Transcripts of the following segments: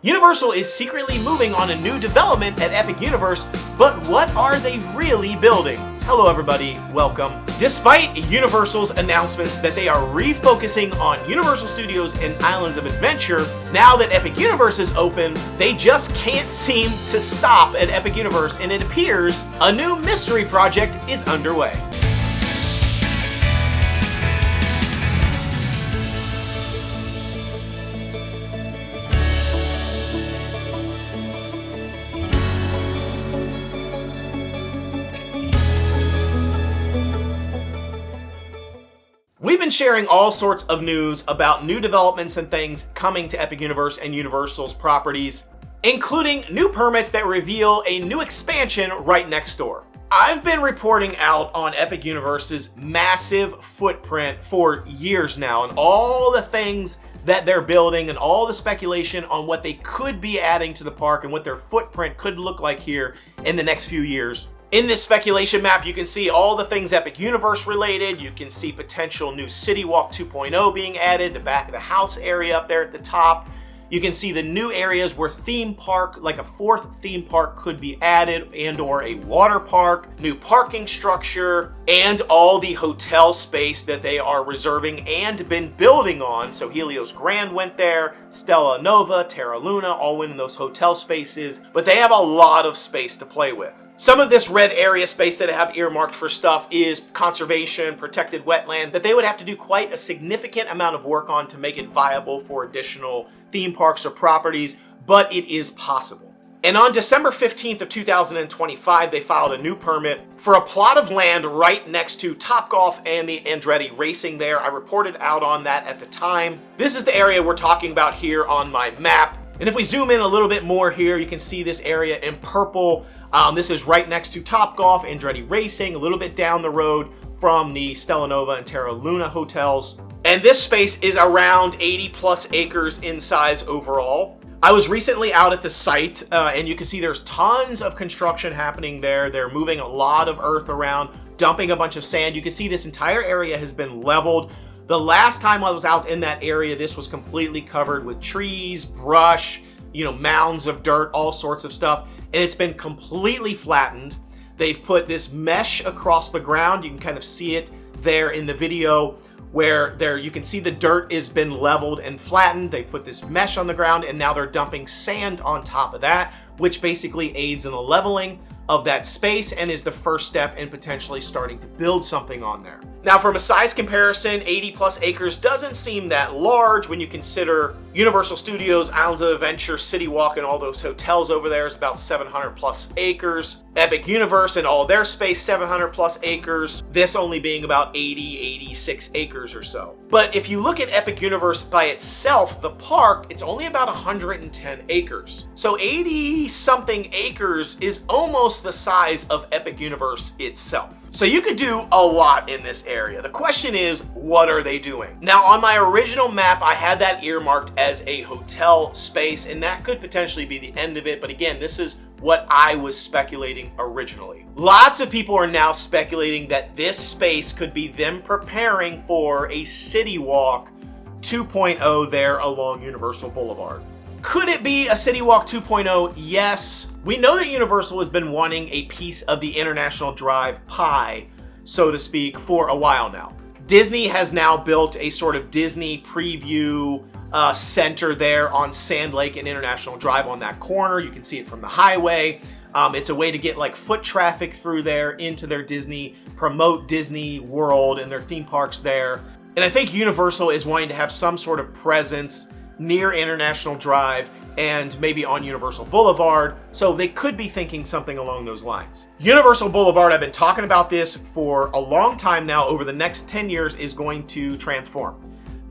Universal is secretly moving on a new development at Epic Universe, but what are they really building? Hello everybody, welcome. Despite Universal's announcements that they are refocusing on Universal Studios and Islands of Adventure, now that Epic Universe is open, they just can't seem to stop at Epic Universe, and it appears a new mystery project is underway. We've been sharing all sorts of news about new developments and things coming to Epic Universe and Universal's properties, including new permits that reveal a new expansion right next door. I've been reporting out on Epic Universe's massive footprint for years now, and all the things that they're building and all the speculation on what they could be adding to the park and what their footprint could look like here in the next few years. In this speculation map, you can see all the things Epic Universe related. You can see potential new City Walk 2.0 being added, the back of the house area up there at the top. You can see the new areas where theme park, like a fourth theme park, could be added, and or a water park, new parking structure, and all the hotel space that they are reserving and been building on. So Helios Grand went there, Stella Nova, Terra Luna, all went in those hotel spaces, but they have a lot of space to play with. Some of this red area space that I have earmarked for stuff is conservation, protected wetland, that they would have to do quite a significant amount of work on to make it viable for additional theme parks or properties, but it is possible. And on December 15th of 2025, they filed a new permit for a plot of land right next to Topgolf and the Andretti racing there. I reported out on that at the time. This is the area we're talking about here on my map. And if we zoom in a little bit more here, you can see this area in purple. This is right next to Topgolf, Andretti Racing, a little bit down the road from the Stella Nova and Terra Luna hotels. And this space is around 80 plus acres in size overall. I was recently out at the site, and you can see there's tons of construction happening there. They're moving a lot of earth around, dumping a bunch of sand. You can see this entire area has been leveled. The last time I was out in that area, this was completely covered with trees, brush, mounds of dirt, all sorts of stuff. And it's been completely flattened. They've put this mesh across the ground. You can kind of see it there in the video where you can see the dirt has been leveled and flattened. They put this mesh on the ground, and now they're dumping sand on top of that, which basically aids in the leveling of that space and is the first step in potentially starting to build something on there. Now, from a size comparison, 80 plus acres doesn't seem that large when you consider Universal Studios, Islands of Adventure, City Walk, and all those hotels over there is about 700 plus acres. Epic Universe and all their space, 700 plus acres. This only being about 80, 86 acres or so. But if you look at Epic Universe by itself, the park, it's only about 110 acres. So 80 something acres is almost the size of Epic Universe itself. So you could do a lot in this area. The question is, what are they doing? Now, on my original map, I had that earmarked as a hotel space, and that could potentially be the end of it. But again, this is what I was speculating originally. Lots of people are now speculating that this space could be them preparing for a City Walk 2.0 there along Universal Boulevard. Could it be a City Walk 2.0? Yes. We know that Universal has been wanting a piece of the International Drive pie, so to speak, for a while now. Disney has now built a sort of Disney preview center there on Sand Lake and International Drive on that corner. You can see it from the highway. It's a way to get like foot traffic through there into their Disney, promote Disney World and their theme parks there. And I think Universal is wanting to have some sort of presence near International Drive and maybe on Universal Boulevard, so they could be thinking something along those lines. Universal Boulevard, I've been talking about this for a long time now, over the next 10 years is going to transform.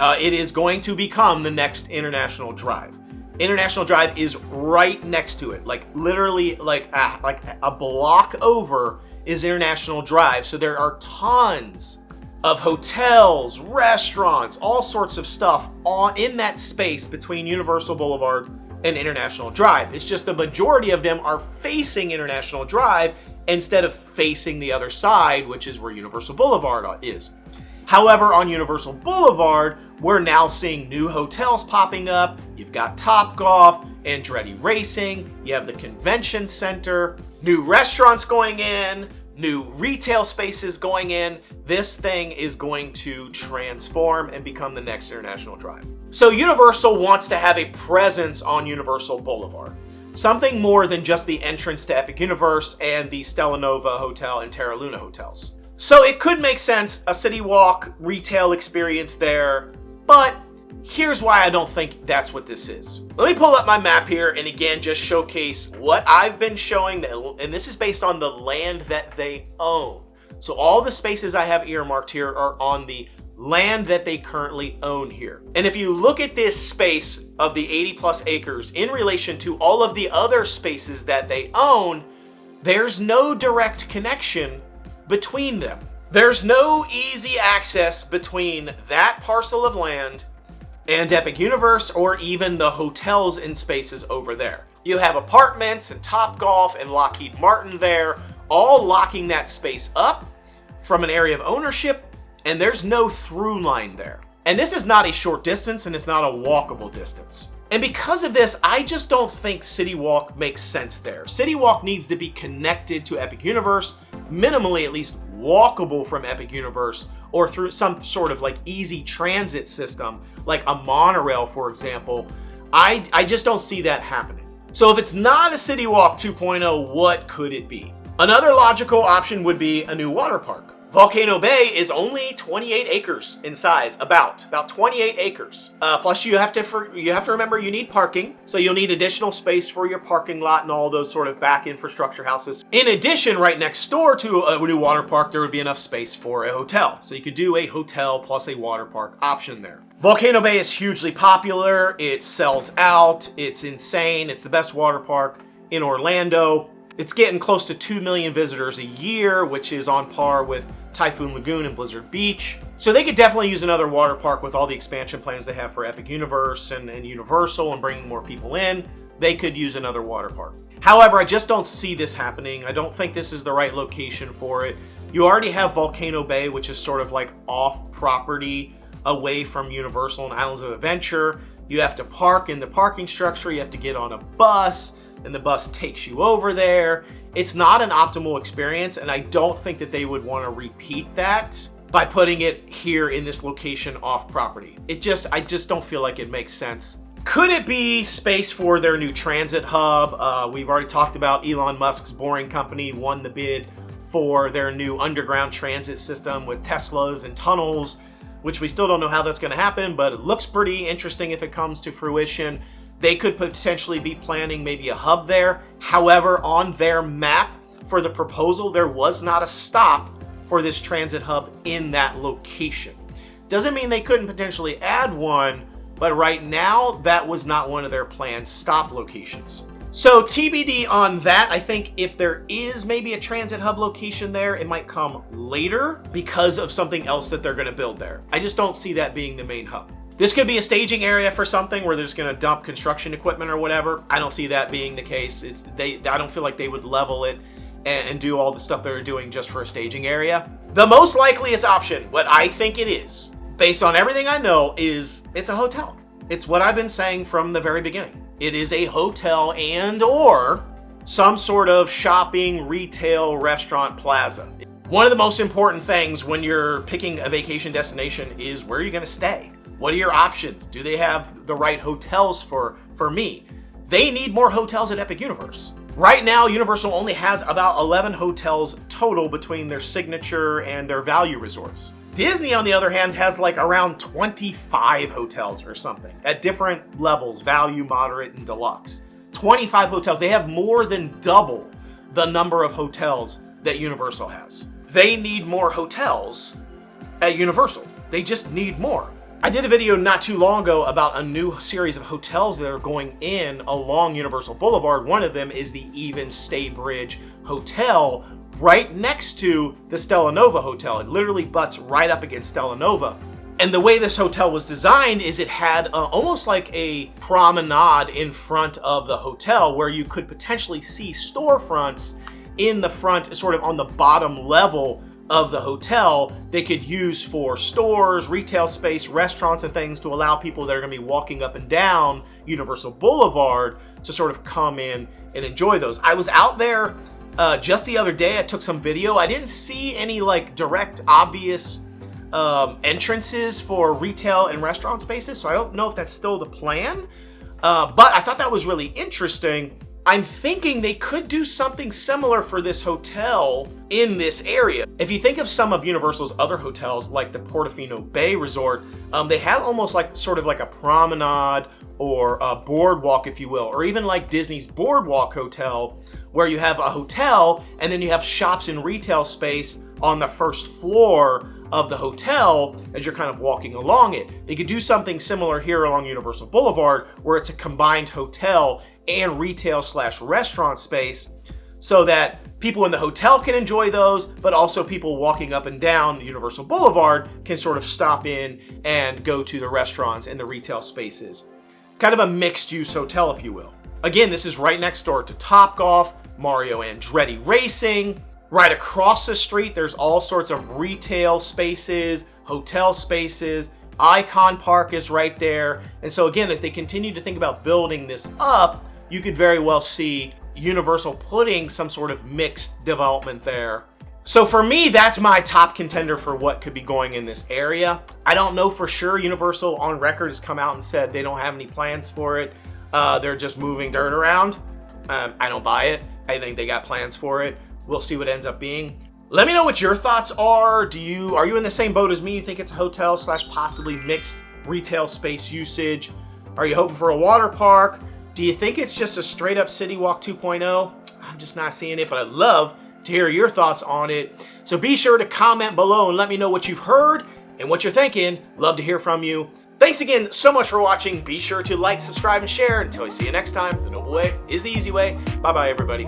It is going to become the next International Drive. International Drive is right next to it, like literally like a block over is International Drive, so there are tons of hotels, restaurants, all sorts of stuff in that space between Universal Boulevard and International Drive. It's just the majority of them are facing International Drive instead of facing the other side, which is where Universal Boulevard is. However, on Universal Boulevard, we're now seeing new hotels popping up. You've got Topgolf, Andretti Racing, you have the convention center, new restaurants going in, new retail spaces going in. This thing is going to transform and become the next International Drive. So Universal wants to have a presence on Universal Boulevard. Something more than just the entrance to Epic Universe and the Stella Nova Hotel and Terra Luna hotels. So it could make sense, a City Walk retail experience there, but here's why I don't think that's what this is. Let me pull up my map here and again just showcase what I've been showing, and this is based on the land that they own. So all the spaces I have earmarked here are on the land that they currently own here. And if you look at this space of the 80 plus acres in relation to all of the other spaces that they own, there's no direct connection between them. There's no easy access between that parcel of land and Epic Universe or even the hotels and spaces over there. You have apartments and Topgolf and Lockheed Martin there, all locking that space up from an area of ownership, and there's no through line there. And this is not a short distance, and it's not a walkable distance. And because of this, I just don't think City Walk makes sense there. City Walk needs to be connected to Epic Universe, minimally at least walkable from Epic Universe, or through some sort of like easy transit system, like a monorail, for example. I just don't see that happening. So if it's not a City Walk 2.0, what could it be? Another logical option would be a new water park. Volcano Bay is only 28 acres in size, about 28 acres. Plus you have to remember you need parking, so you'll need additional space for your parking lot and all those sort of back infrastructure houses. In addition, right next door to a new water park, there would be enough space for a hotel. So you could do a hotel plus a water park option there. Volcano Bay is hugely popular. It sells out. It's insane. It's the best water park in Orlando. It's getting close to 2 million visitors a year, which is on par with Typhoon Lagoon and Blizzard Beach. So they could definitely use another water park with all the expansion plans they have for Epic Universe and Universal and bringing more people in. They could use another water park. However, I just don't see this happening. I don't think this is the right location for it. You already have Volcano Bay, which is sort of like off property away from Universal and Islands of Adventure. You have to park in the parking structure. You have to get on a bus, and the bus takes you over there. It's not an optimal experience, and I don't think that they would want to repeat that by putting it here in this location off property. I just don't feel like it makes sense. Could it be space for their new transit hub? We've already talked about Elon Musk's Boring Company won the bid for their new underground transit system with Teslas and tunnels, which we still don't know how that's going to happen, but it looks pretty interesting if it comes to fruition. They could potentially be planning maybe a hub there. However, on their map for the proposal, there was not a stop for this transit hub in that location. Doesn't mean they couldn't potentially add one, but right now, that was not one of their planned stop locations. So TBD on that. I think if there is maybe a transit hub location there, it might come later because of something else that they're going to build there. I just don't see that being the main hub. This could be a staging area for something where they're just going to dump construction equipment or whatever. I don't see that being the case. I don't feel like they would level it and do all the stuff they're doing just for a staging area. The most likeliest option, what I think it is, based on everything I know, is it's a hotel. It's what I've been saying from the very beginning. It is a hotel and or some sort of shopping, retail, restaurant plaza. One of the most important things when you're picking a vacation destination is where you're going to stay. What are your options? Do they have the right hotels for me? They need more hotels at Epic Universe. Right now, Universal only has about 11 hotels total between their signature and their value resorts. Disney, on the other hand, has like around 25 hotels or something at different levels, value, moderate, and deluxe. 25 hotels. They have more than double the number of hotels that Universal has. They need more hotels at Universal. They just need more. I did a video not too long ago about a new series of hotels that are going in along Universal Boulevard. One of them is the Even Stay Bridge Hotel right next to the Stella Nova Hotel. It literally butts right up against Stella Nova. And the way this hotel was designed is it had almost like a promenade in front of the hotel where you could potentially see storefronts in the front, sort of on the bottom level of the hotel. They could use for stores, retail space, restaurants, and things to allow people that are going to be walking up and down Universal Boulevard to sort of come in and enjoy those. I was out there just the other day. I took some video. I didn't see any like direct, obvious entrances for retail and restaurant spaces, so I don't know if that's still the plan. But I thought that was really interesting. I'm thinking they could do something similar for this hotel in this area. If you think of some of Universal's other hotels, like the Portofino Bay Resort, they have almost like sort of like a promenade or a boardwalk, if you will, or even like Disney's Boardwalk Hotel, where you have a hotel and then you have shops and retail space on the first floor of the hotel as you're kind of walking along it. They could do something similar here along Universal Boulevard, where it's a combined hotel and retail/restaurant space, so that people in the hotel can enjoy those, but also people walking up and down Universal Boulevard can sort of stop in and go to the restaurants and the retail spaces. Kind of a mixed-use hotel, if you will. Again, this is right next door to Topgolf, Mario Andretti Racing. Right across the street, there's all sorts of retail spaces, hotel spaces. Icon Park is right there. And so again, as they continue to think about building this up, you could very well see Universal putting some sort of mixed development there. So for me, that's my top contender for what could be going in this area. I don't know for sure. Universal on record has come out and said they don't have any plans for it. They're just moving dirt around. I don't buy it. I think they got plans for it. We'll see what ends up being. Let me know what your thoughts are. Are you in the same boat as me? You think it's a hotel / possibly mixed retail space usage? Are you hoping for a water park? Do you think it's just a straight up City Walk 2.0? I'm just not seeing it, but I'd love to hear your thoughts on it. So be sure to comment below and let me know what you've heard and what you're thinking. Love to hear from you. Thanks again so much for watching. Be sure to like, subscribe, and share. Until I see you next time, the noble way is the easy way. Bye-bye, everybody.